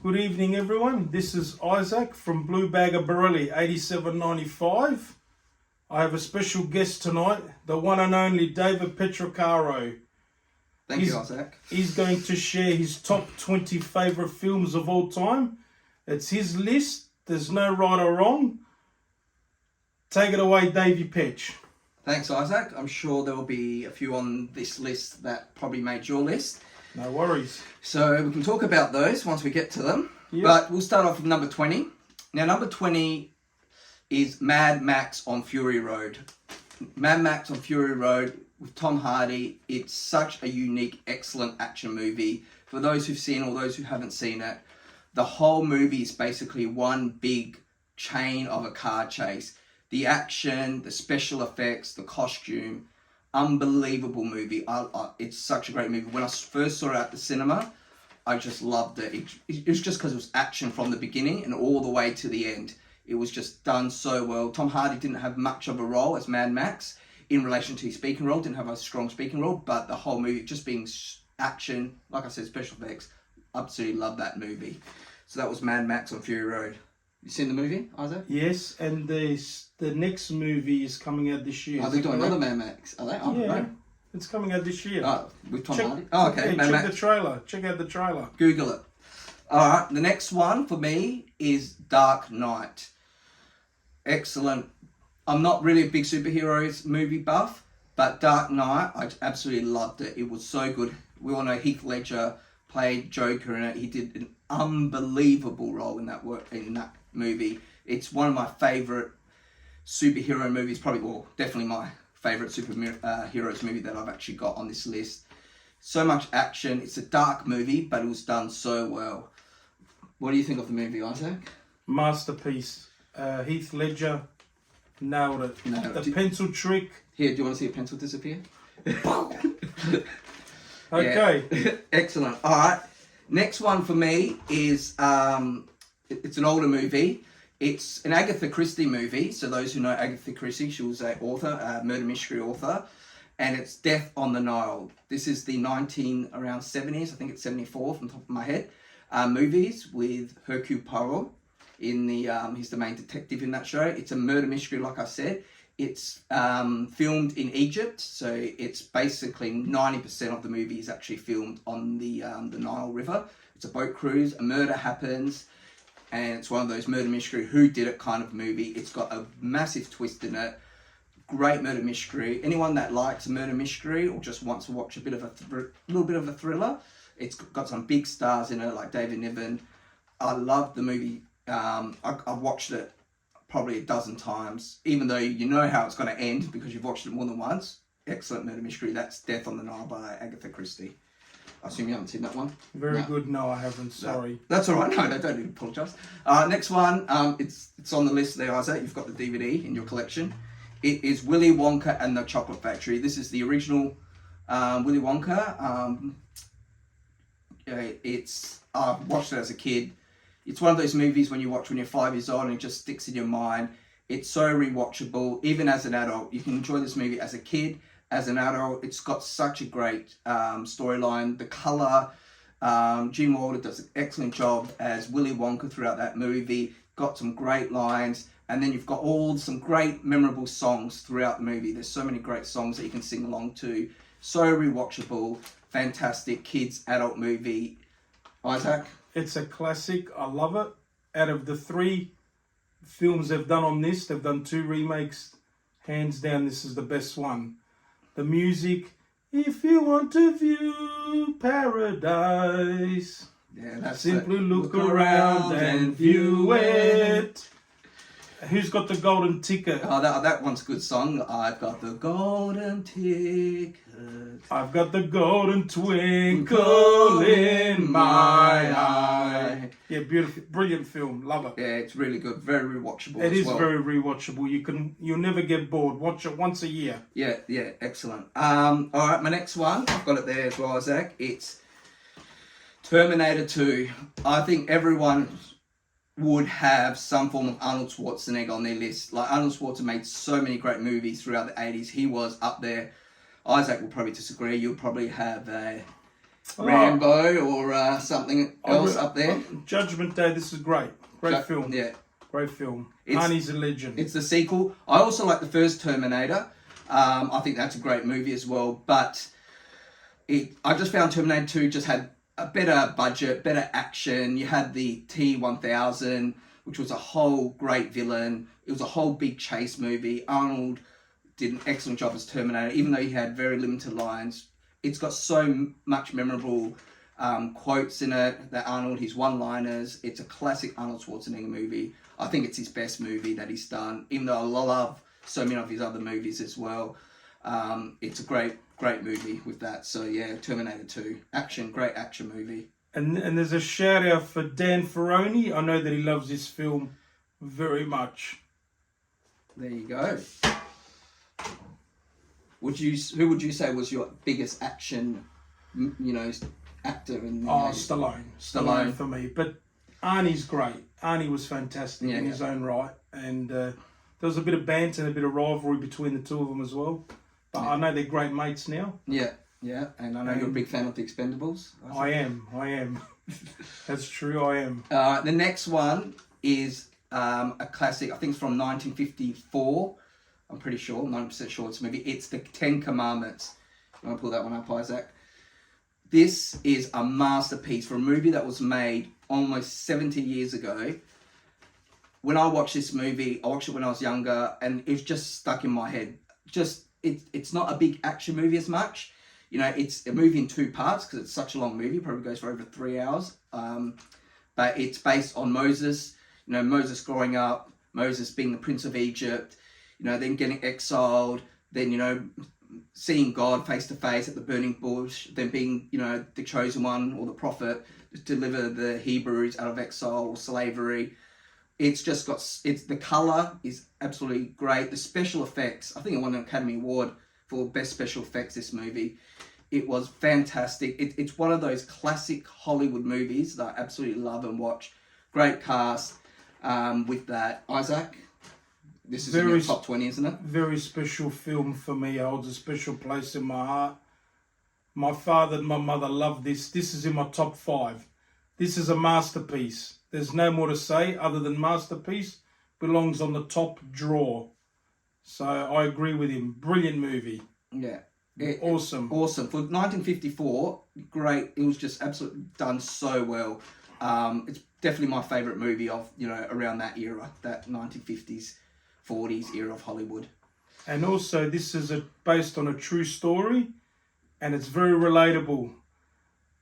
Good evening, everyone. This is Isaac from Blue Bagger Borelli, 8795. I have a special guest tonight, the one and only David Petrocaro. Thank you, Isaac. He's going to share his top 20 favourite films of all time. It's his list. There's no right or wrong. Take it away, Davey Petch. Thanks, Isaac. I'm sure there will be a few on this list that probably made your list. No worries. So we can talk about those once we get to them. Yep. But we'll start off with number 20. Now, number 20 is Mad Max on Fury Road. Mad Max on Fury Road with Tom Hardy. It's such a unique, excellent action movie. For those who've seen or those who haven't seen it, the whole movie is basically one big chain of a car chase. The action, the special effects, the costume, unbelievable movie. It's such a great movie. When I first saw it at the cinema, I just loved it. It was just because it was action from the beginning and all the way to the end. It was just done so well. Tom Hardy didn't have much of a role as Mad Max in relation to his speaking role. Didn't have a strong speaking role, but the whole movie just being action, like I said, special effects. Absolutely love that movie. So that was Mad Max on Fury Road. You seen the movie, Isaac? Yes, and the next movie is coming out this year. Are they doing another Mad Max? Are they? Oh, Yeah, right. it's coming out this year. Oh, with Tom Hardy? Oh, okay. Yeah, Mad check Max. the trailer. Check out the trailer. Google it. All right. The next one for me is Dark Knight. Excellent. I'm not really a big superheroes movie buff, but Dark Knight, I absolutely loved it. It was so good. We all know Heath Ledger played Joker in it. He did an unbelievable role in that movie. It's one of my favorite superhero movies, definitely my favorite superheroes movie that I've actually got on this list. So much action. It's a dark movie, but it was done so well. What do you think of the movie, Isaac? Masterpiece. Heath Ledger nailed it. Nailed the pencil trick. Here, do you want to see a pencil disappear? Okay. Yeah. Excellent. All right. Next one for me is it's an older movie. It's an Agatha Christie movie. So those who know Agatha Christie, she was an author, murder mystery author, and it's Death on the Nile. This is the around 70s, I think it's 74 from the top of my head, movies with Hercule Poirot in he's the main detective in that show. It's a murder mystery, like I said. It's filmed in Egypt, so it's basically 90% of the movie is actually filmed on the Nile River. It's a boat cruise, a murder happens, and it's one of those murder mystery who did it kind of movie. It's got a massive twist in it. Great murder mystery. Anyone that likes a murder mystery or just wants to watch a bit of little bit of a thriller, it's got some big stars in it like David Niven. I love the movie. I've watched it probably a dozen times, even though you know how it's going to end because you've watched it more than once. Excellent murder mystery. That's Death on the Nile by Agatha Christie. I assume you haven't seen that one? Very good. No, I haven't. Sorry. No. That's all right. No, don't need to apologise. Next one, it's on the list there, Isaac. You've got the DVD in your collection. It is Willy Wonka and the Chocolate Factory. This is the original Willy Wonka. I've watched it as a kid. It's one of those movies when you watch when you're 5 years old and it just sticks in your mind. It's so rewatchable, even as an adult. You can enjoy this movie as a kid, as an adult. It's got such a great storyline. The colour, Gene Wilder does an excellent job as Willy Wonka throughout that movie. Got some great lines. And then you've got some great memorable songs throughout the movie. There's so many great songs that you can sing along to. So rewatchable, fantastic kids, adult movie. Isaac? It's a classic. I love it. Out of the 3 films they've done on this, they've done 2 remakes. Hands down, this is the best one. The music, if you want to view paradise, Yeah, simply look around and view it. Who's got the golden ticket? Oh, that one's a good song. I've got the golden ticket. I've got the golden twinkle in my eye. Yeah, beautiful, brilliant film. Love it. Yeah, it's really good. Very rewatchable. It is well. very rewatchable. You'll never get bored. Watch it once a year. Yeah, excellent. All right, my next one. I've got it there as well, Zach. It's Terminator 2. I think everyone would have some form of Arnold Schwarzenegger on their list. Like Arnold Schwarzenegger made so many great movies throughout the 80s. He was up there. Isaac will probably disagree. You'll probably have Rambo or something else up there. Judgment Day, this is great. Great film. Yeah. Great film. Arnie's a legend. It's the sequel. I also like the first Terminator. I think that's a great movie as well. But I just found Terminator 2 just had a better budget, better action. You had the T-1000, which was a whole great villain. It was a whole big chase movie. Arnold did an excellent job as Terminator, even though he had very limited lines. It's got so much memorable quotes in it that Arnold, his one-liners. It's a classic Arnold Schwarzenegger movie. I think it's his best movie that he's done, even though I love so many of his other movies as well. It's a great movie with that. So yeah, Terminator 2. Great action movie. And there's a shout out for Dan Ferroni. I know that he loves this film very much. There you go. Who would you say was your biggest action, actor in the Stallone. Stallone for me. But Arnie's great. Arnie was fantastic in his own right. And there was a bit of banter and a bit of rivalry between the two of them as well. But I know they're great mates now. Yeah. And I know you're a big fan of The Expendables. I am. That's true, I am. The next one is a classic. I think it's from 1954. I'm pretty sure, 90% sure it's a movie. It's The Ten Commandments. You want to pull that one up, Isaac? This is a masterpiece for a movie that was made almost 70 years ago. When I watched this movie, I watched it when I was younger, and it's just stuck in my head. It's not a big action movie as much. It's a movie in two parts because it's such a long movie. It probably goes for over 3 hours. But it's based on Moses. Moses growing up, Moses being the Prince of Egypt, then getting exiled, then, seeing God face to face at the burning bush, then being, the chosen one or the prophet to deliver the Hebrews out of exile or slavery. It's just the colour is absolutely great. The special effects, I think it won an Academy Award for Best Special Effects, this movie. It was fantastic. It's one of those classic Hollywood movies that I absolutely love and watch. Great cast with that. Isaac, this is in your top 20, isn't it? Very special film for me. It holds a special place in my heart. My father and my mother loved this. This is in my top 5. This is a masterpiece. There's no more to say other than masterpiece. Belongs on the top drawer. So I agree with him. Brilliant movie. Yeah. Awesome. Awesome. For 1954, great. It was just absolutely done so well. It's definitely my favourite movie of, around that era, that 1950s, 40s era of Hollywood. And also, this is based on a true story, and it's very relatable.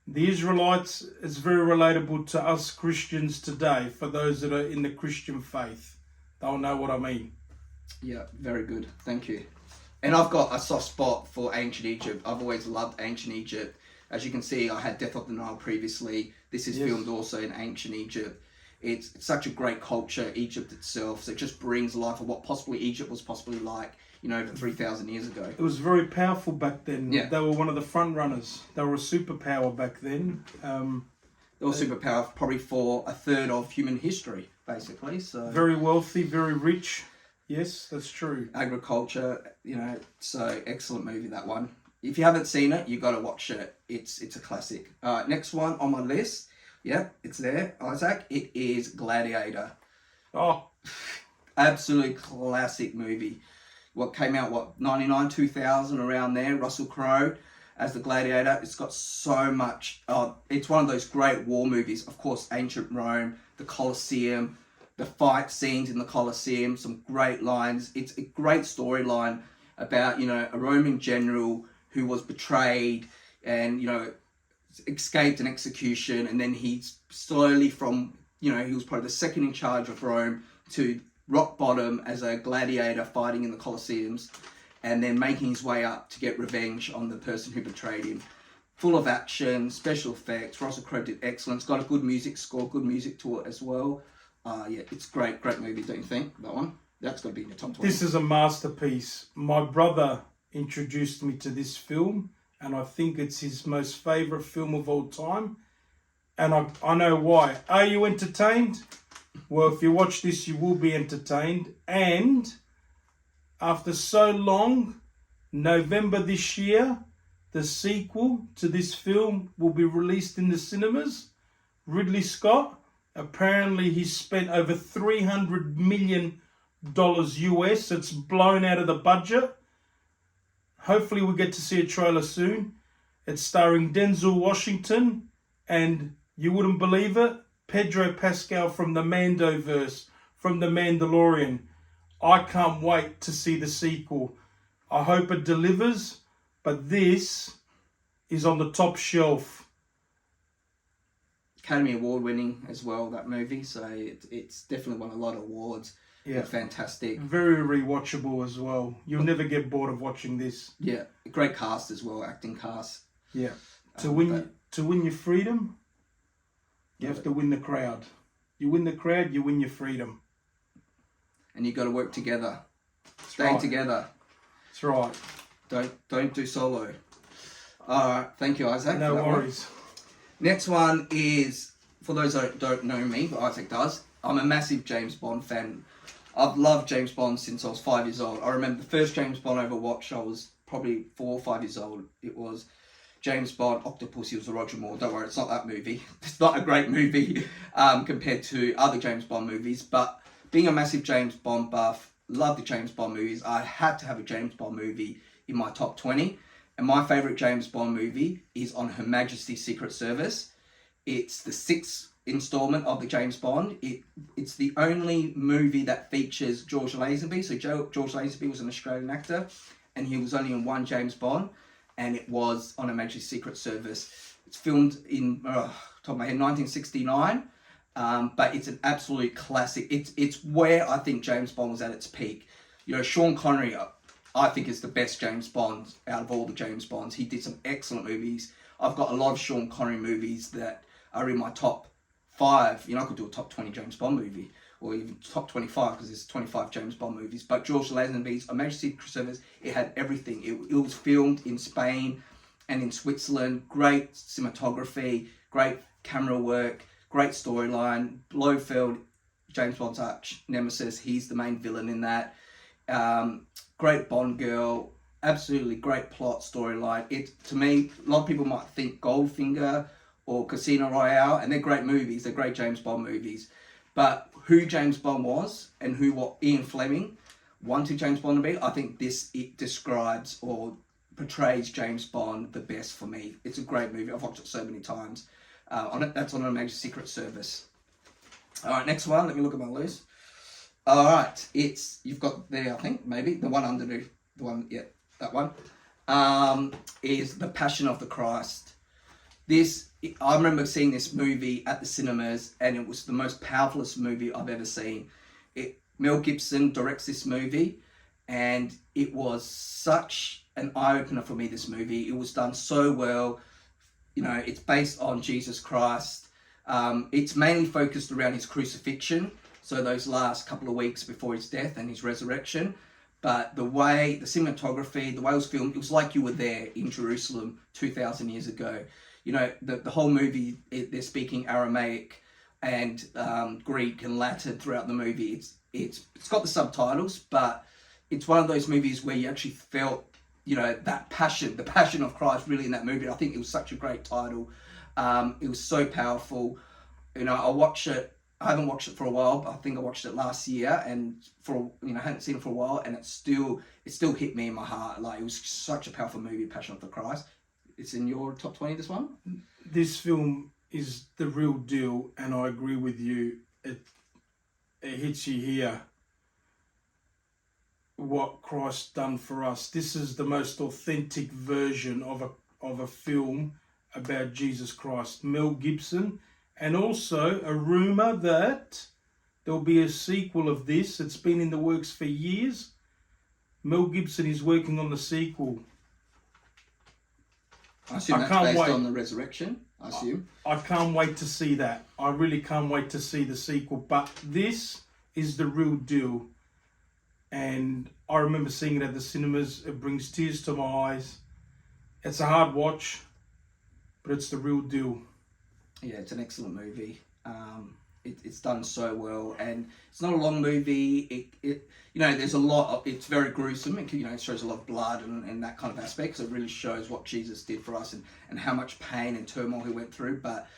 The Israelites is very relatable to us Christians today, for those that are in the Christian faith. They'll know what I mean. Yeah, very good. Thank you. And I've got a soft spot for ancient Egypt. I've always loved ancient Egypt. As you can see, I had Death of the Nile previously. This is filmed also in ancient Egypt. It's such a great culture, Egypt itself. So it just brings life of what possibly Egypt was possibly like, over 3,000 years ago. It was very powerful back then. Yeah. They were one of the front runners. They were a superpower back then. They were superpower probably for a third of human history, basically. So very wealthy, very rich. Yes, that's true. Agriculture, so excellent movie, that one. If you haven't seen it, you got to watch it. It's a classic. Next one on my list. Yep, it's there, Isaac. It is Gladiator. Oh, absolute classic movie. What came out, 99, 2000, around there. Russell Crowe as the Gladiator. It's got so much. It's one of those great war movies. Of course, ancient Rome, the Colosseum, the fight scenes in the Colosseum, some great lines. It's a great storyline about, a Roman general who was betrayed and, escaped an execution. And then he's slowly from, he was probably the second in charge of Rome to rock bottom as a gladiator fighting in the Colosseums, and then making his way up to get revenge on the person who betrayed him. Full of action, special effects. Russell Crowe did excellent. It's got a good music score, good music to it as well. It's great movie, don't you think? That one? That's got to be in your top 20. This is a masterpiece. My brother introduced me to this film, and I think it's his most favourite film of all time. And I know why. Are you entertained? Well, if you watch this, you will be entertained. And after so long, November this year, The sequel to this film will be released in the cinemas. Ridley Scott, apparently he's spent over $300 million US. It's blown out of the budget. Hopefully we get to see a trailer soon. It's starring Denzel Washington and, you wouldn't believe it, Pedro Pascal from the Mandoverse, from The Mandalorian. I can't wait to see the sequel. I hope it delivers, but this is on the top shelf. Academy Award winning as well, that movie, so it's definitely won a lot of awards. Yeah. It's fantastic. Very rewatchable as well. You'll never get bored of watching this. Yeah, great cast as well, acting cast. Yeah. To win your freedom, you have to win the crowd. You win the crowd, you win your freedom. And you got to work together. That's Stay right. together. That's right. Don't do solo. All right, thank you, Isaac. No worries. Next one is, for those that don't know me, but Isaac does, I'm a massive James Bond fan. I've loved James Bond since I was 5 years old. I remember the first James Bond I ever watched, I was probably 4 or 5 years old. It was James Bond, Octopussy. It was a Roger Moore. Don't worry, it's not that movie. It's not a great movie compared to other James Bond movies. But being a massive James Bond buff, love the James Bond movies. I had to have a James Bond movie in my top 20. And my favourite James Bond movie is on Her Majesty's Secret Service. It's the 6th installment of the James Bond. It's the only movie that features George Lazenby. So George Lazenby was an Australian actor, and he was only in one James Bond, and it was on Her Majesty's Secret Service. It's filmed in top of my head 1969, but it's an absolute classic. It's where I think James Bond was at its peak. You know, Sean Connery, I think, is the best James Bond out of all the James Bonds. He did some excellent movies. I've got a lot of Sean Connery movies that are in my top 5. You know, I could do a top 20 James Bond movie, or even top 25, because there's 25 James Bond movies. But George Lazenby's Her Majesty's Secret Service, it had everything. It was filmed in Spain and in Switzerland. Great cinematography, great camera work, great storyline. Blofeld, James Bond's arch nemesis, he's the main villain in that. Great Bond girl, absolutely great plot, storyline. To me, a lot of people might think Goldfinger or Casino Royale, and they're great movies, they're great James Bond movies. But who James Bond was and what Ian Fleming wanted James Bond to be, I think it describes or portrays James Bond the best for me. It's a great movie. I've watched it so many times. That's on Her Majesty's Secret Service. All right, next one. Let me look at my list. All right, you've got there, I think, maybe the one under the one, yeah, that one, is The Passion of the Christ. I remember seeing this movie at the cinemas, and it was the most powerfulest movie I've ever seen. Mel Gibson directs this movie, and it was such an eye-opener for me, this movie. It was done so well. You know, it's based on Jesus Christ. It's mainly focused around his crucifixion, so those last couple of weeks before his death and his resurrection. But the cinematography, the way it was filmed, it was like you were there in Jerusalem 2,000 years ago. You know, the whole movie, they're speaking Aramaic and Greek and Latin throughout the movie. It's got the subtitles, but it's one of those movies where you actually felt, you know, that passion, the passion of Christ really in that movie. I think it was such a great title. It was so powerful. You know, I haven't watched it for a while, but I think I watched it last year, and I hadn't seen it for a while, and it still hit me in my heart. Like, it was such a powerful movie, Passion of the Christ. It's in your top 20, this one? This film is the real deal, and I agree with you. It hits you here. What Christ done for us. This is the most authentic version of a film about Jesus Christ. Mel Gibson, and also a rumor that there'll be a sequel of this. It's been in the works for years. Mel Gibson is working on the sequel. I assume that's based on the resurrection, I assume. I can't wait to see that. I really can't wait to see the sequel. But this is the real deal. And I remember seeing it at the cinemas. It brings tears to my eyes. It's a hard watch, but it's the real deal. Yeah, it's an excellent movie. It's done so well, and it's not a long movie. There's a lot of, it's very gruesome. It shows a lot of blood and that kind of aspect. So it really shows what Jesus did for us and how much pain and turmoil he went through. But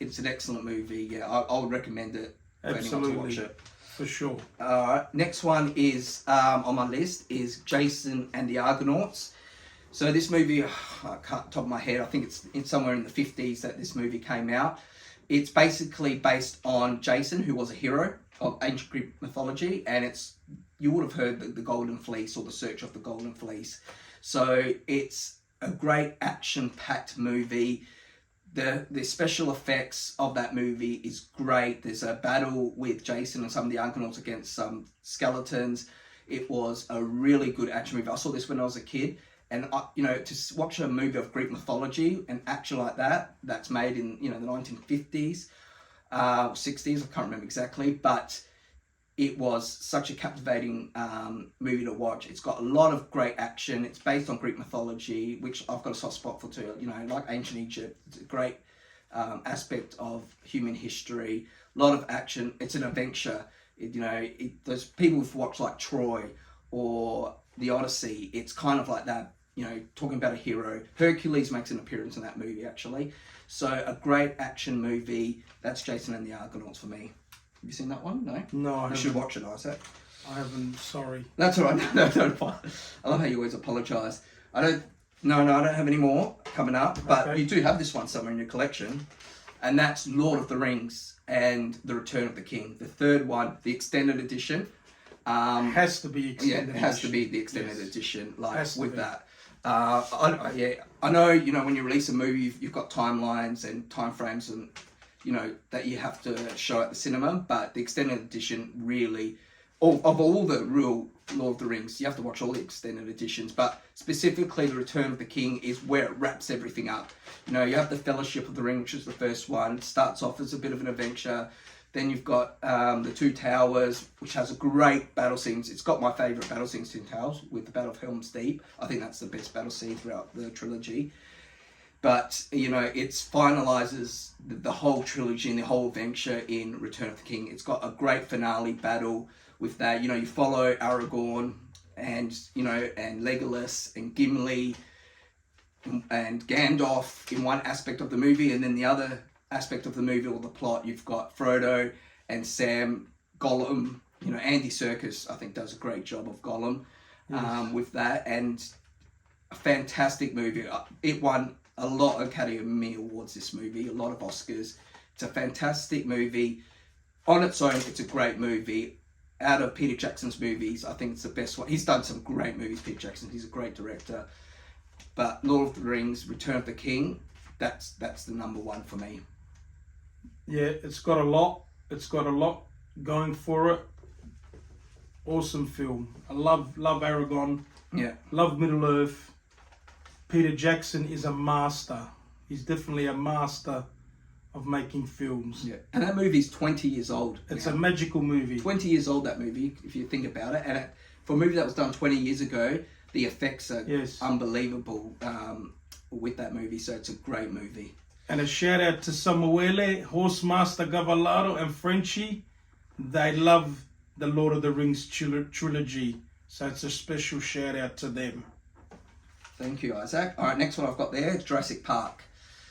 it's an excellent movie. Yeah, I would recommend it for anyone to watch it. For sure. Next one is on my list is Jason and the Argonauts. So this movie, I can't top of my head, I think it's somewhere in the 50s that this movie came out. It's basically based on Jason, who was a hero of ancient Greek mythology, and you would have heard the Golden Fleece or the Search of the Golden Fleece. So it's a great action-packed movie. The special effects of that movie is great. There's a battle with Jason and some of the Argonauts against some skeletons. It was a really good action movie. I saw this when I was a kid. And, to watch a movie of Greek mythology and action like that, that's made in, the 1950s, 60s, I can't remember exactly, but it was such a captivating movie to watch. It's got a lot of great action. It's based on Greek mythology, which I've got a soft spot for too. Like ancient Egypt, it's a great aspect of human history. A lot of action. It's an adventure. Those people who've watched like Troy or the Odyssey, it's kind of like that. Talking about a hero. Hercules makes an appearance in that movie, actually. So a great action movie. That's Jason and the Argonauts for me. Have you seen that one? No? No, I haven't. You should watch it, Isaac. I haven't, sorry. That's all right. No, I love how you always apologise. I don't have any more coming up, but Okay. you do have this one somewhere in your collection, and that's Lord of the Rings and The Return of the King. The third one, the extended edition. Has to be extended. Yeah, it has to be the extended edition, Has to with be. that. I know, when you release a movie, you've got timelines and timeframes and, that you have to show at the cinema, but the extended edition really, of all the real Lord of the Rings, you have to watch all the extended editions, but specifically The Return of the King is where it wraps everything up. You have the Fellowship of the Ring, which is the first one. It starts off as a bit of an adventure. Then you've got the Two Towers, which has a great battle scenes. It's got my favourite battle scenes, Two Towers, with the Battle of Helm's Deep. I think that's the best battle scene throughout the trilogy. But, it finalises the whole trilogy and the whole adventure in Return of the King. It's got a great finale battle with that. You follow Aragorn and, and Legolas and Gimli and Gandalf in one aspect of the movie, and then the other aspect of the movie or the plot, you've got Frodo and Sam, Gollum. Andy Serkis, I think, does a great job of Gollum with that, and a fantastic movie. It won a lot of Academy Awards, this movie, a lot of Oscars. It's a fantastic movie. On its own, it's a great movie. Out of Peter Jackson's movies, I think it's the best one. He's done some great movies, Peter Jackson. He's a great director. But Lord of the Rings, Return of the King, that's the number one for me. Yeah, it's got a lot. It's got a lot going for it. Awesome film. I love Aragon. Yeah. Love Middle Earth. Peter Jackson is a master. He's definitely a master of making films. Yeah. And that movie's 20 years old. It's now. a magical movie. 20 years old, that movie, if you think about it. And for a movie that was done 20 years ago, the effects are unbelievable with that movie. So it's a great movie. And a shout out to Samuele, Horsemaster Gavallaro and Frenchie. They love the Lord of the Rings trilogy. So it's a special shout out to them. Thank you, Isaac. All right, next one I've got there is Jurassic Park.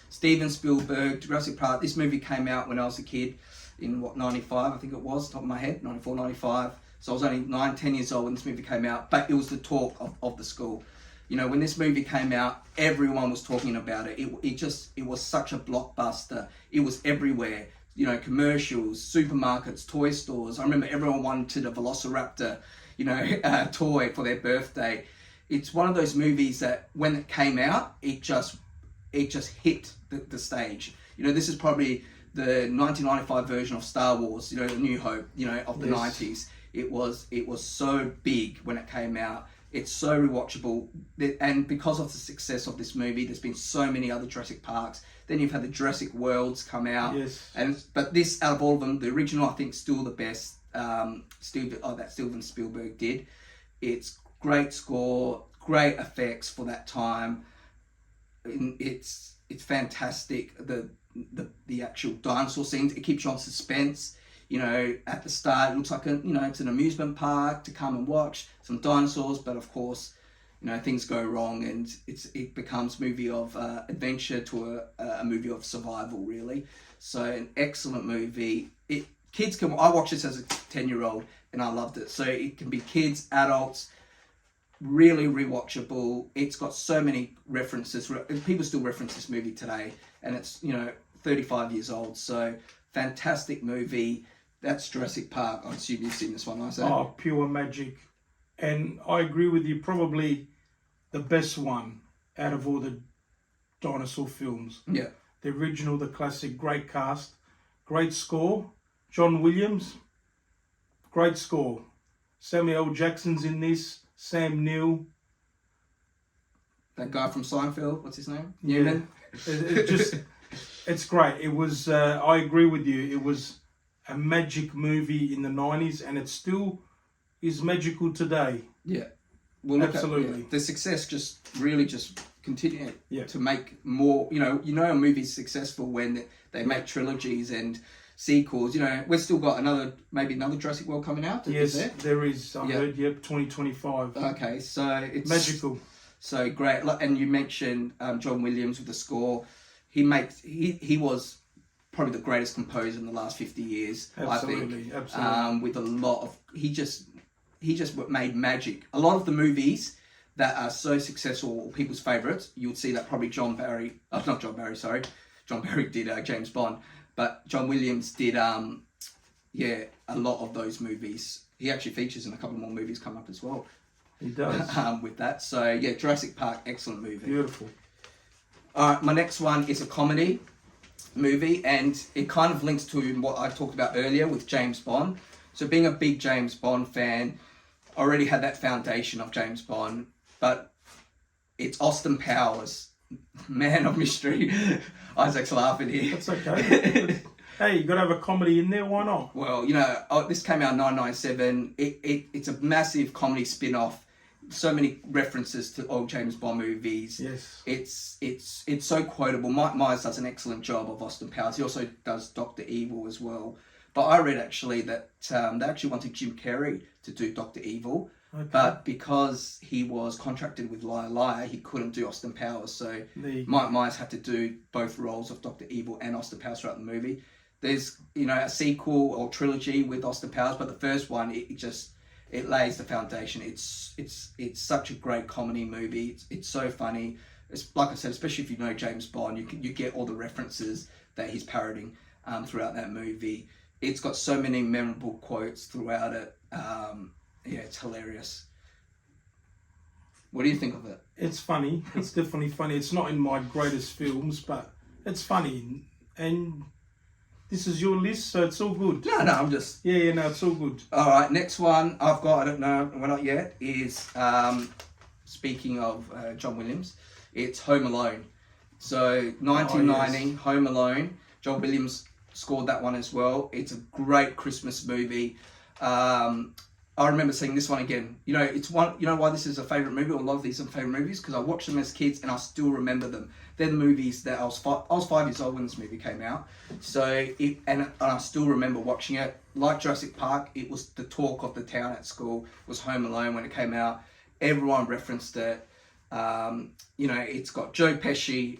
Steven Spielberg, Jurassic Park. This movie came out when I was a kid in, 95, I think it was, top of my head, 94, 95. So I was only 9, 10 years old when this movie came out, but it was the talk of the school. When this movie came out, everyone was talking about it. It was such a blockbuster. It was everywhere. Commercials, supermarkets, toy stores. I remember everyone wanted a Velociraptor, toy for their birthday. It's one of those movies that when it came out, it just hit the stage. This is probably the 1995 version of Star Wars, A New Hope, of the 90s. It was so big when it came out. It's so rewatchable, and because of the success of this movie, there's been so many other Jurassic Parks. Then you've had the Jurassic Worlds come out, but this, out of all of them, the original I think still the best. That Steven Spielberg did. It's great score, great effects for that time. It's fantastic. the actual dinosaur scenes. It keeps you on suspense. You know, at the start, it looks like it's an amusement park to come and watch some dinosaurs, but of course, you know, things go wrong and it becomes movie of adventure to a movie of survival, really. So an excellent movie. I watched this as a 10-year-old and I loved it. So it can be kids, adults, really rewatchable. It's got so many references. People still reference this movie today, and it's 35 years old. So fantastic movie. That's Jurassic Park. I assume you've seen this one, Isaac. Oh, pure magic. And I agree with you, probably the best one out of all the dinosaur films. Yeah. The original, the classic, great cast, great score. John Williams, great score. Samuel L. Jackson's in this, Sam Neill. That guy from Seinfeld, what's his name? Yeah. Newman. It's great. It was, I agree with you, it was a magic movie in the 90s and it still is magical today. Yeah. Well, absolutely. The success just continue Yeah. to make more. A movie's successful when they make trilogies and sequels. We've still got maybe another Jurassic World coming out. Yes, there is. I heard. Yep, 2025. Okay, so it's magical. So great. And you mentioned John Williams with the score. He was probably the greatest composer in the last 50 years. Absolutely, I think. absolutely. With a lot of he just made magic. A lot of the movies that are so successful, people's favourites, you would see that probably John Barry did James Bond, but John Williams did a lot of those movies. He actually features in a couple more movies coming up as well. He does. With that. So yeah, Jurassic Park, excellent movie. Beautiful. Alright, my next one is a comedy movie, and it kind of links to what I talked about earlier with James Bond. So being a big James Bond fan, I already had that foundation of James Bond, but it's Austin Powers, Man of Mystery. Isaac's laughing here. That's okay. Hey, you got to have a comedy in there, why not? Well, this came out in 1997. It's a massive comedy spin-off. So many references to old James Bond movies. Yes. It's so quotable. Mike Myers does an excellent job of Austin Powers. He also does Dr. Evil as well. But I read actually that they actually wanted Jim Carrey to do Dr. Evil. Okay. But because he was contracted with Liar Liar, he couldn't do Austin Powers. So Mike Myers had to do both roles of Dr. Evil and Austin Powers throughout the movie. There's, a sequel or trilogy with Austin Powers, but the first one, it lays the foundation. It's such a great comedy movie. It's so funny. It's like I said, especially if you know James Bond, you get all the references that he's parodying throughout that movie. It's got so many memorable quotes throughout it. It's hilarious. What do you think of it? It's funny. It's definitely funny. It's not in my greatest films, but it's funny. And this is your list, so it's all good. No, I'm just... Yeah, no, it's all good. All right, next one I've got, I don't know, we're not yet, is, speaking of John Williams, it's Home Alone. So, 1990, yes. Home Alone. John Williams scored that one as well. It's a great Christmas movie. I remember seeing this one again. It's one. You know why this is a favourite movie, or a lot of these are favourite movies? Because I watched them as kids and I still remember them. They're the movies that I was 5 years old when this movie came out. So, and I still remember watching it. Like Jurassic Park, it was the talk of the town at school, was Home Alone when it came out. Everyone referenced it. It's got Joe Pesci,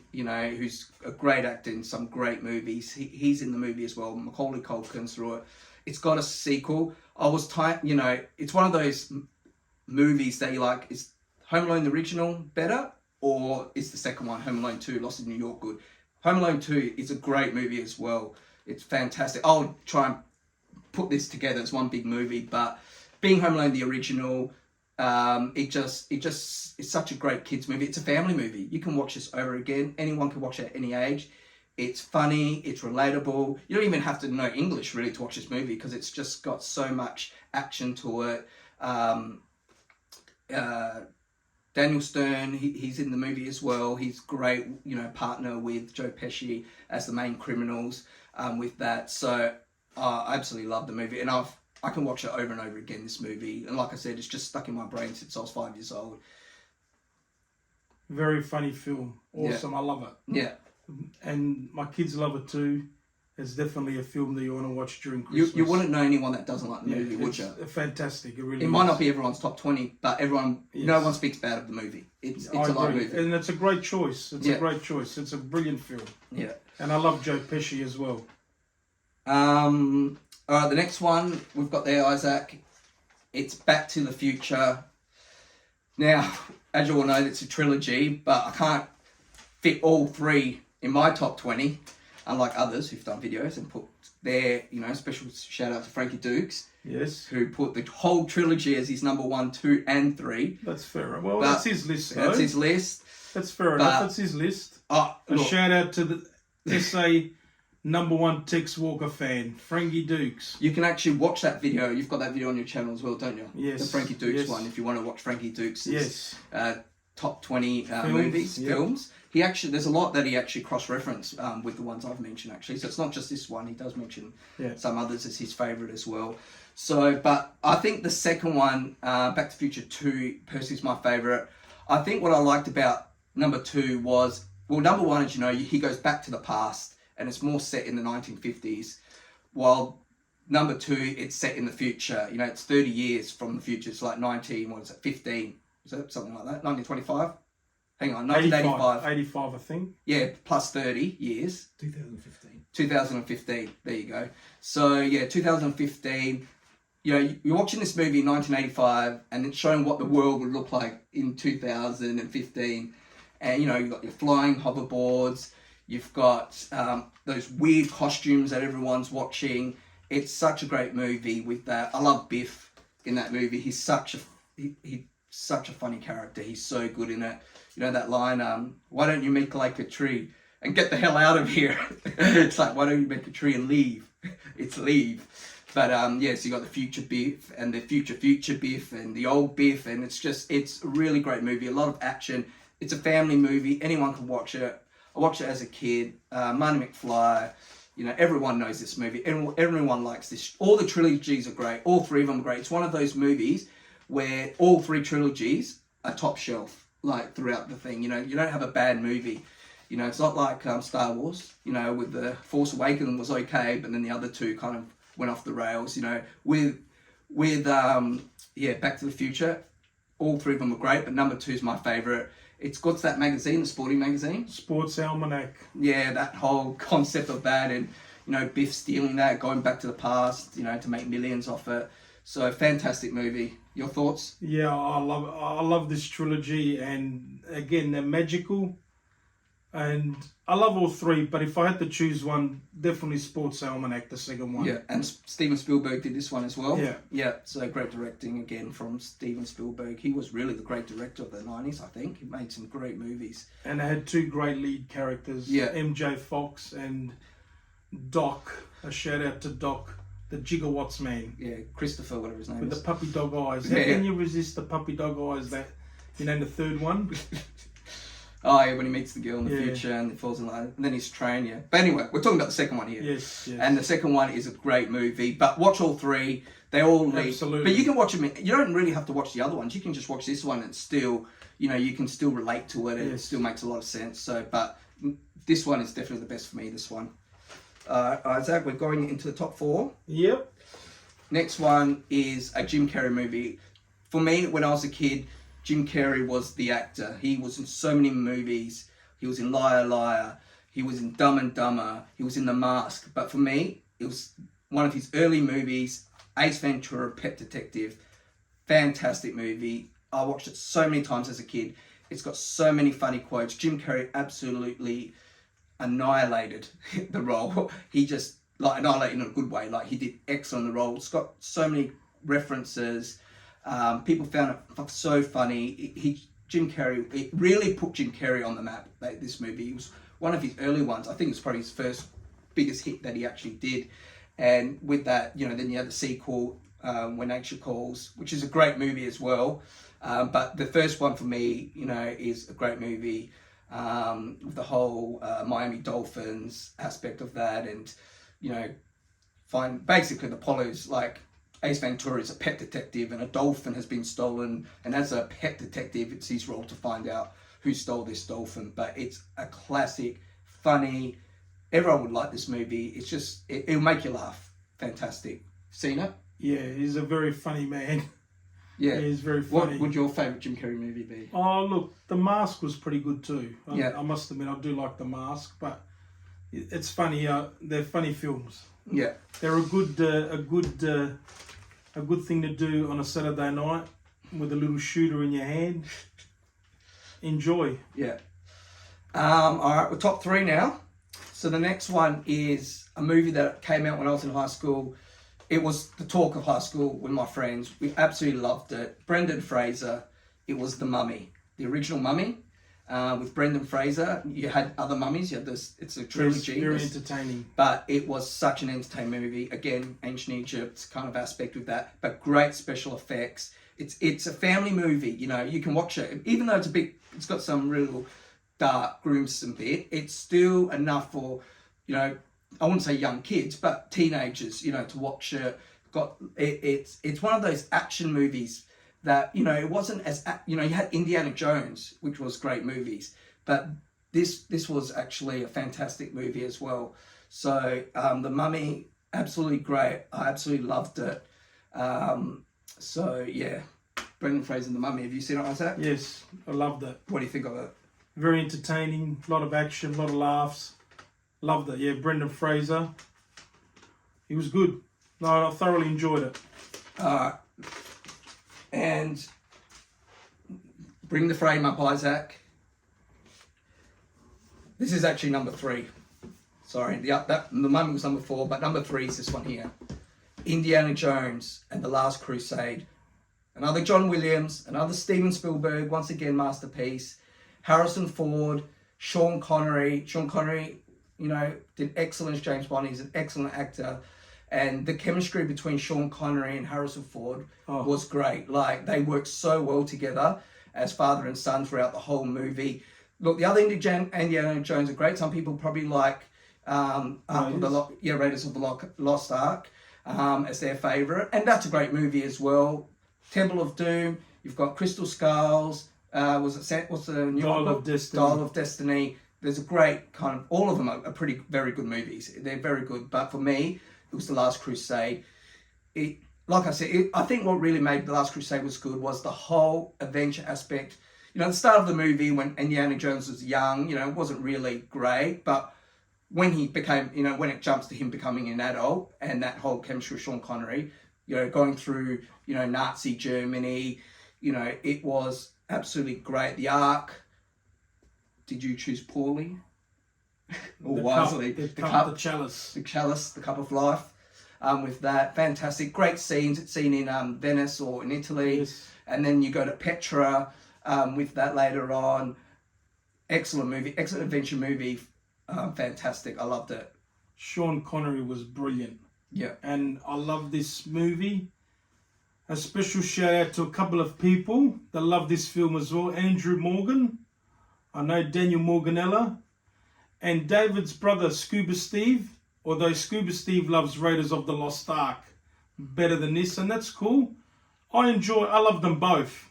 who's a great actor in some great movies. He's in the movie as well. Macaulay Culkin's through it. It's got a sequel. It's one of those movies that you're like, is Home Alone the original better? Or is the second one, Home Alone 2, Lost in New York, good? Home Alone 2 is a great movie as well. It's fantastic. I'll try and put this together as one big movie, but being Home Alone the original, it's such a great kids movie. It's a family movie. You can watch this over again. Anyone can watch it at any age. It's funny, it's relatable. You don't even have to know English really to watch this movie because it's just got so much action to it. Daniel Stern, he's in the movie as well. He's great, partner with Joe Pesci as the main criminals with that. So I absolutely love the movie, and I can watch it over and over again, this movie. And like I said, it's just stuck in my brain since I was 5 years old. Very funny film. Awesome. Yeah. I love it. Yeah. and my kids love it too. It's definitely a film that you want to watch during Christmas. You wouldn't know anyone that doesn't like the movie, would it's you? fantastic. It really It might not be everyone's top 20, but everyone, no one speaks bad of the movie. It's I a light agree. movie. And it's a great choice. It's a great choice. It's a brilliant film. Yeah. And I love Joe Pesci as well. All right, the next one we've got there, Isaac. It's Back to the Future. Now, as you all know, it's a trilogy, but I can't fit all three in my top 20, unlike others who've done videos and put their, special shout out to Frankie Dukes. Yes. Who put the whole trilogy as his number 1, 2, and 3. That's fair. Well, that's his list, though. That's his list. That's fair enough. That's his list. A shout out to the SA number 1 Tex Walker fan, Frankie Dukes. You can actually watch that video. You've got that video on your channel as well, don't you? Yes. The Frankie Dukes one, if you want to watch Frankie Dukes' top 20 films. He actually, there's a lot that he actually cross-referenced with the ones I've mentioned, actually. So it's not just this one. He does mention some others as his favourite as well. So, but I think the second one, Back to the Future 2, personally is my favourite. I think what I liked about number 2 was, well, number 1 is, he goes back to the past and it's more set in the 1950s, while number 2, it's set in the future. It's 30 years from the future. It's like 15, is that something like that? 1925? Hang on, 1985. 85, I think. Yeah, plus 30 years. 2015. 2015, there you go. So, 2015, you're watching this movie in 1985 and it's showing what the world would look like in 2015. And, you've got your flying hoverboards, you've got those weird costumes that everyone's watching. It's such a great movie with that. I love Biff in that movie. He's such a funny character. He's so good in it. That line, why don't you make like a tree and get the hell out of here? It's like, why don't you make a tree and leave? It's leave. But so you got the future Biff and the future Biff and the old Biff, and it's a really great movie. A lot of action. It's a family movie. Anyone can watch it. I watched it as a kid. Marty McFly. Everyone knows this movie. Everyone likes this. All the trilogies are great. All 3 of them are great. It's one of those movies where all 3 trilogies are top shelf. Like throughout the thing, you don't have a bad movie. It's not like Star Wars, with the Force Awakens was okay, but then the other 2 kind of went off the rails. With Back to the Future, all 3 of them are great, but number 2 is my favourite. It's got that magazine, the sporting magazine. Sports Almanac. Yeah, that whole concept of that, and Biff stealing that, going back to the past, to make millions off it. So fantastic movie. Your thoughts? Yeah, I love this trilogy, and again, they're magical. And I love all 3, but if I had to choose one, definitely Sports Almanac, the second one. Yeah, and Steven Spielberg did this one as well. Yeah. Yeah, so great directing again from Steven Spielberg. He was really the great director of the 90s, I think. He made some great movies. And they had 2 great lead characters, MJ Fox and Doc. A shout out to Doc, the Gigawatts man. Yeah, Christopher, whatever his name with is. With the puppy dog eyes. How can you resist the puppy dog eyes that, the 3rd one? Oh, yeah, when he meets the girl in the future and he falls in love. And then he's trained, But anyway, we're talking about the second one here. Yes. And the second one is a great movie. But watch all 3. They all lead. Absolutely. But you can watch them. You don't really have to watch the other ones. You can just watch this one and still, you can still relate to it. And it still makes a lot of sense. So, but this one is definitely the best for me, this one. Isaac, we're going into the top 4. Yep. Next one is a Jim Carrey movie. For me, when I was a kid, Jim Carrey was the actor. He was in so many movies. He was in Liar Liar. He was in Dumb and Dumber. He was in The Mask. But for me, it was one of his early movies, Ace Ventura, Pet Detective. Fantastic movie. I watched it so many times as a kid. It's got so many funny quotes. Jim Carrey absolutely annihilated the role. He just, annihilated in a good way. He did excellent in the role. It's got so many references. People found it so funny. Jim Carrey, it really put Jim Carrey on the map, this movie. It was one of his early ones. I think it was probably his first biggest hit that he actually did. And with that, then you had the sequel, When Nature Calls, which is a great movie as well. But the first one for me, is a great movie. With the whole Miami Dolphins aspect of that, and, find basically the Apollo's Ace Ventura is a pet detective and a dolphin has been stolen, and as a pet detective it's his role to find out who stole this dolphin. But it's a classic funny. Everyone would like this movie. It's just, it'll make you laugh. Fantastic. Seen it? Yeah, he's a very funny man. Yeah. He's very funny. What would your favourite Jim Carrey movie be? Oh, look, The Mask was pretty good too. Yeah. I must admit, I do like The Mask, but it's funny. They're funny films. Yeah. They're a good thing to do on a Saturday night with a little shooter in your hand. Enjoy. Yeah. All right, we're top 3 now. So the next one is a movie that came out when I was in high school. It was the talk of high school with my friends. We absolutely loved it. Brendan Fraser. It was The Mummy, the original Mummy, with Brendan Fraser. You had other mummies. You had this. It's a trilogy. Very entertaining. But it was such an entertaining movie. Again, ancient Egypt kind of aspect with that, but great special effects. It's a family movie. You know, you can watch it, even though it's got some real dark, gruesome bit. It's still enough for, you know, I wouldn't say young kids, but teenagers, you know, to watch it. It's one of those action movies that, you know, it wasn't as, you know, you had Indiana Jones, which was great movies, but this was actually a fantastic movie as well. So The Mummy, absolutely great. I absolutely loved it. So yeah, Brendan Fraser and The Mummy. Have you seen it, Isaac? Yes, I loved it. What do you think of it? Very entertaining, a lot of action, a lot of laughs. Loved it. Yeah, Brendan Fraser. He was good. No, I thoroughly enjoyed it. And bring the frame up, Isaac. This is actually number 3. Sorry, the Mummy was number 4, but number 3 is this one here. Indiana Jones and the Last Crusade. Another John Williams, another Steven Spielberg, once again masterpiece. Harrison Ford, Sean Connery. Sean Connery, you know, did excellent as James Bond. He's an excellent actor. And the chemistry between Sean Connery and Harrison Ford was great. Like, they worked so well together as father and son throughout the whole movie. Look, the other Indiana Jones are great. Some people probably like Raiders of the Lost Ark as their favourite. And that's a great movie as well. Temple of Doom. You've got Crystal Skulls. What's the new Dial one? of Destiny. Dial of Destiny. There's a great kind of, all of them are very good movies. They're very good. But for me, it was The Last Crusade. Like I said, I think what really made The Last Crusade was good was the whole adventure aspect. You know, the start of the movie when Indiana Jones was young, you know, it wasn't really great. But when he became, you know, when it jumps to him becoming an adult and that whole chemistry with Sean Connery, you know, going through, you know, Nazi Germany, you know, it was absolutely great. The Ark. Did you choose poorly? Or wisely? The chalice. The chalice, the cup of life. With that, fantastic, great scenes. It's seen in Venice or in Italy. Yes. And then you go to Petra with that later on. Excellent movie, excellent adventure movie. Fantastic, I loved it. Sean Connery was brilliant. Yeah. And I love this movie. A special shout out to a couple of people that love this film as well. Andrew Morgan. I know Daniel Morganella. And David's brother, Scuba Steve. Although Scuba Steve loves Raiders of the Lost Ark better than this. And that's cool. I love them both.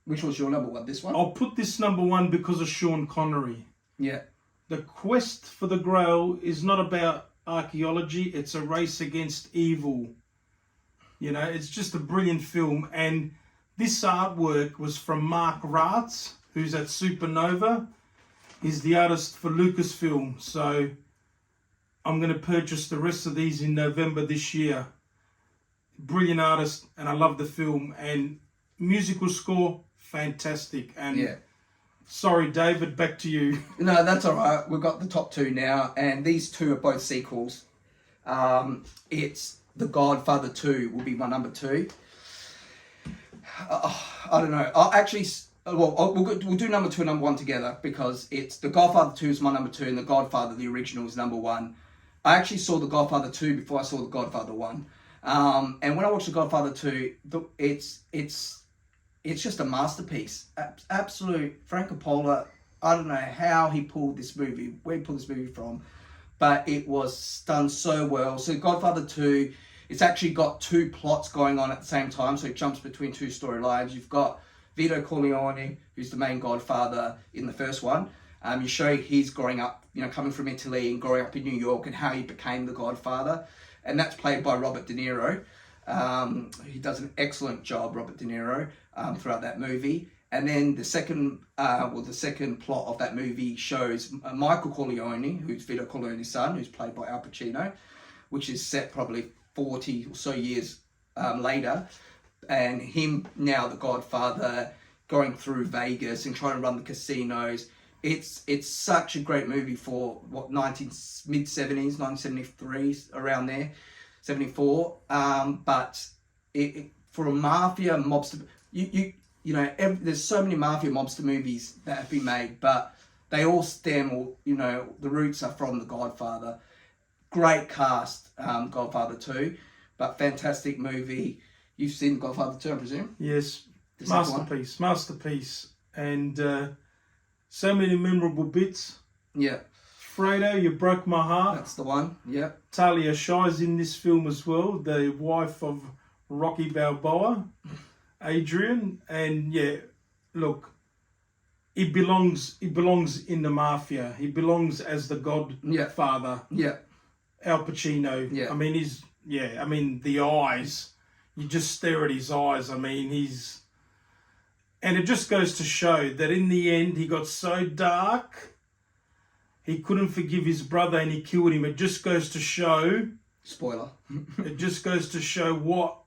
Which was your number one? This one? I'll put this number 1 because of Sean Connery. Yeah. The quest for the Grail is not about archaeology. It's a race against evil. You know, it's just a brilliant film. And this artwork was from Mark Ratz, who's at Supernova. He's the artist for Lucasfilm. So I'm going to purchase the rest of these in November this year. Brilliant artist, and I love the film. And musical score, fantastic. And yeah. Sorry, David, back to you. No, that's all right. We've got the top 2 now, and these 2 are both sequels. It's The Godfather 2 will be my number 2. I don't know. We'll do number 2 and number 1 together because it's The Godfather 2 is my number 2 and The Godfather, the original, is number 1. I actually saw The Godfather 2 before I saw The Godfather 1. And when I watched The Godfather 2, it's just a masterpiece. Absolute Frank Coppola. I don't know how he pulled this movie, where he pulled this movie from, but it was done so well. So Godfather 2, it's actually got 2 plots going on at the same time, so it jumps between 2 storylines. You've got Vito Corleone, who's the main Godfather in the first one, You show his growing up, coming from Italy and growing up in New York, and how he became the Godfather, and that's played by Robert De Niro. He does an excellent job, Robert De Niro, throughout that movie. And then the second plot of that movie shows Michael Corleone, who's Vito Corleone's son, who's played by Al Pacino, which is set probably 40 or so years later, and him now the Godfather going through Vegas and trying to run the casinos. It's such a great movie for mid-70s, 1973, around there, 74. But for a mafia mobster, there's so many mafia mobster movies that have been made, but they all stem, the roots are from The Godfather. Great cast, Godfather 2, but fantastic movie. You've seen Godfather 2, I presume? Yes, masterpiece, and so many memorable bits. Yeah. Fredo, You Broke My Heart. That's the one, yeah. Talia Shire's in this film as well, the wife of Rocky Balboa. Adrian, and look, he belongs in the mafia. He belongs as the Godfather. Yeah. Al Pacino. Yeah. I mean, the eyes. You just stare at his eyes. I mean, and it just goes to show that in the end, he got so dark, he couldn't forgive his brother and he killed him. It just goes to show... Spoiler. It just goes to show what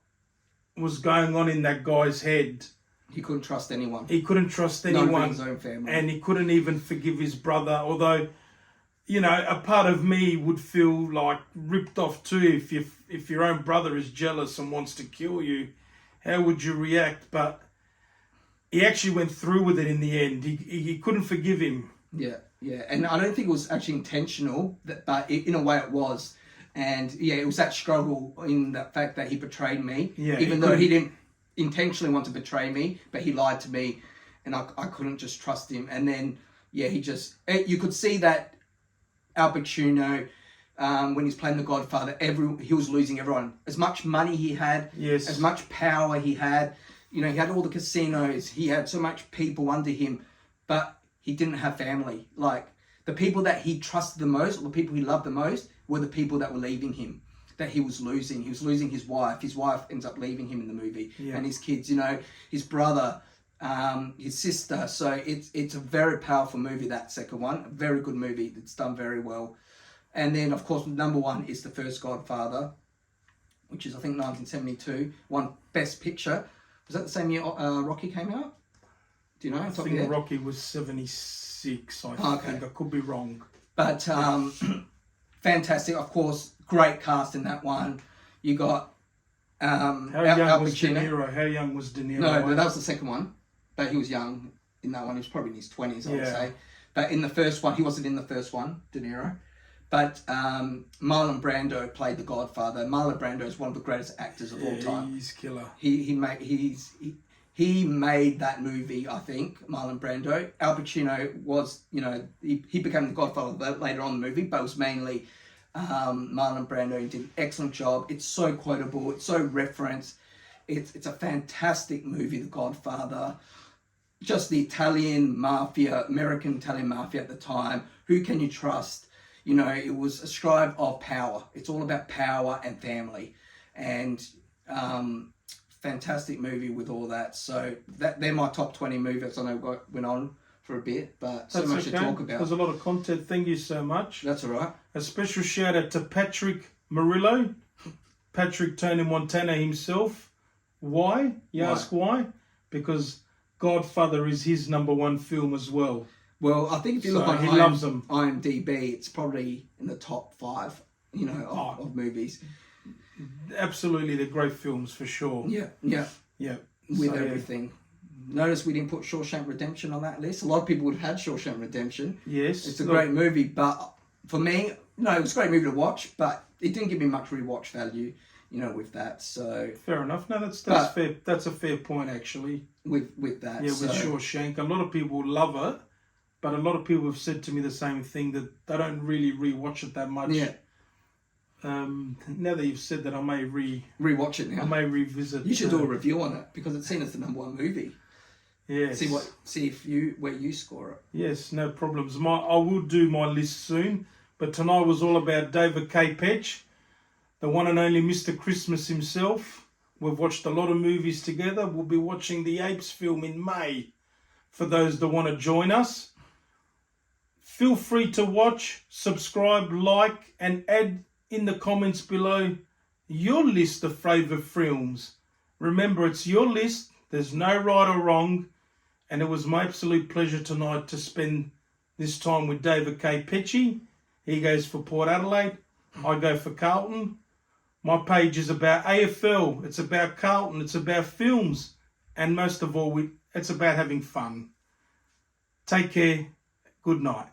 was going on in that guy's head. He couldn't trust anyone. Not even his own family. And he couldn't even forgive his brother. Although, a part of me would feel like ripped off too. If your own brother is jealous and wants to kill you, how would you react? But he actually went through with it in the end. He couldn't forgive him. Yeah. And I don't think it was actually intentional, but in a way it was. And it was that struggle in the fact that he betrayed me, even though he didn't intentionally want to betray me, but he lied to me, and I couldn't just trust him. And then, you could see that Al Pacino, when he's playing the Godfather, he was losing everyone. As much money he had, as much power he had, he had all the casinos, he had so much people under him, but he didn't have family. Like, the people that he trusted the most, or the people he loved the most, were the people that were leaving him, that he was losing. He was losing his wife. His wife ends up leaving him in the movie, and his kids, his brother, his sister. So it's a very powerful movie, that second one. A very good movie. It's done very well. And then, of course, number one is the first Godfather, which is, I think, 1972. Won Best Picture. Was that the same year Rocky came out? Do you know? I think Rocky was 76, I think. I could be wrong. But fantastic, of course, great cast in that one. You got How young was De Niro? No, that was the second one. But he was young in that one. He was probably in his 20s, I would say. But in the first one, he wasn't in the first one, De Niro. But Marlon Brando played the Godfather. Marlon Brando is one of the greatest actors of all time. He's killer. He made that movie, I think, Marlon Brando. Al Pacino was, he became the Godfather later on in the movie, but it was mainly Marlon Brando. He did an excellent job. It's so quotable. It's so referenced. It's a fantastic movie, The Godfather. Just the Italian mafia, American Italian mafia at the time. Who can you trust? It was a strive of power. It's all about power and family. And fantastic movie with all that. So they're my top 20 movies. I know we went on for a bit, but so much to talk about. There's a lot of content. Thank you so much. That's all right. A special shout out to Patrick Murillo, Patrick Tony Montana himself. Why? You ask why? Because Godfather is his number one film as well. Well, I think if you look on IMDb, it's probably in the top 5, of movies. Absolutely, they're great films for sure. Yeah. With everything. Notice we didn't put Shawshank Redemption on that list. A lot of people would have had Shawshank Redemption. Yes. It's a great movie, but for me, it was a great movie to watch, but it didn't give me much rewatch value, with that. So fair enough. No, that's fair. That's a fair point, actually. With that. Yeah, with Shawshank, a lot of people love it, but a lot of people have said to me the same thing, that they don't really rewatch it that much. Yeah. Now that you've said that, I may rewatch it now. I may revisit. You should do a review on it because it's seen as the number one movie. Yes. See if where you score it. Yes, no problems. I will do my list soon, but tonight was all about David K. Petch, the one and only Mr. Christmas himself. We've watched a lot of movies together. We'll be watching the Apes film in May for those that want to join us. Feel free to watch, subscribe, like, and add in the comments below your list of favourite films. Remember, it's your list. There's no right or wrong. And it was my absolute pleasure tonight to spend this time with David K. Petchy. He goes for Port Adelaide. I go for Carlton. My page is about AFL. It's about Carlton. It's about films. And most of all, it's about having fun. Take care. Good night.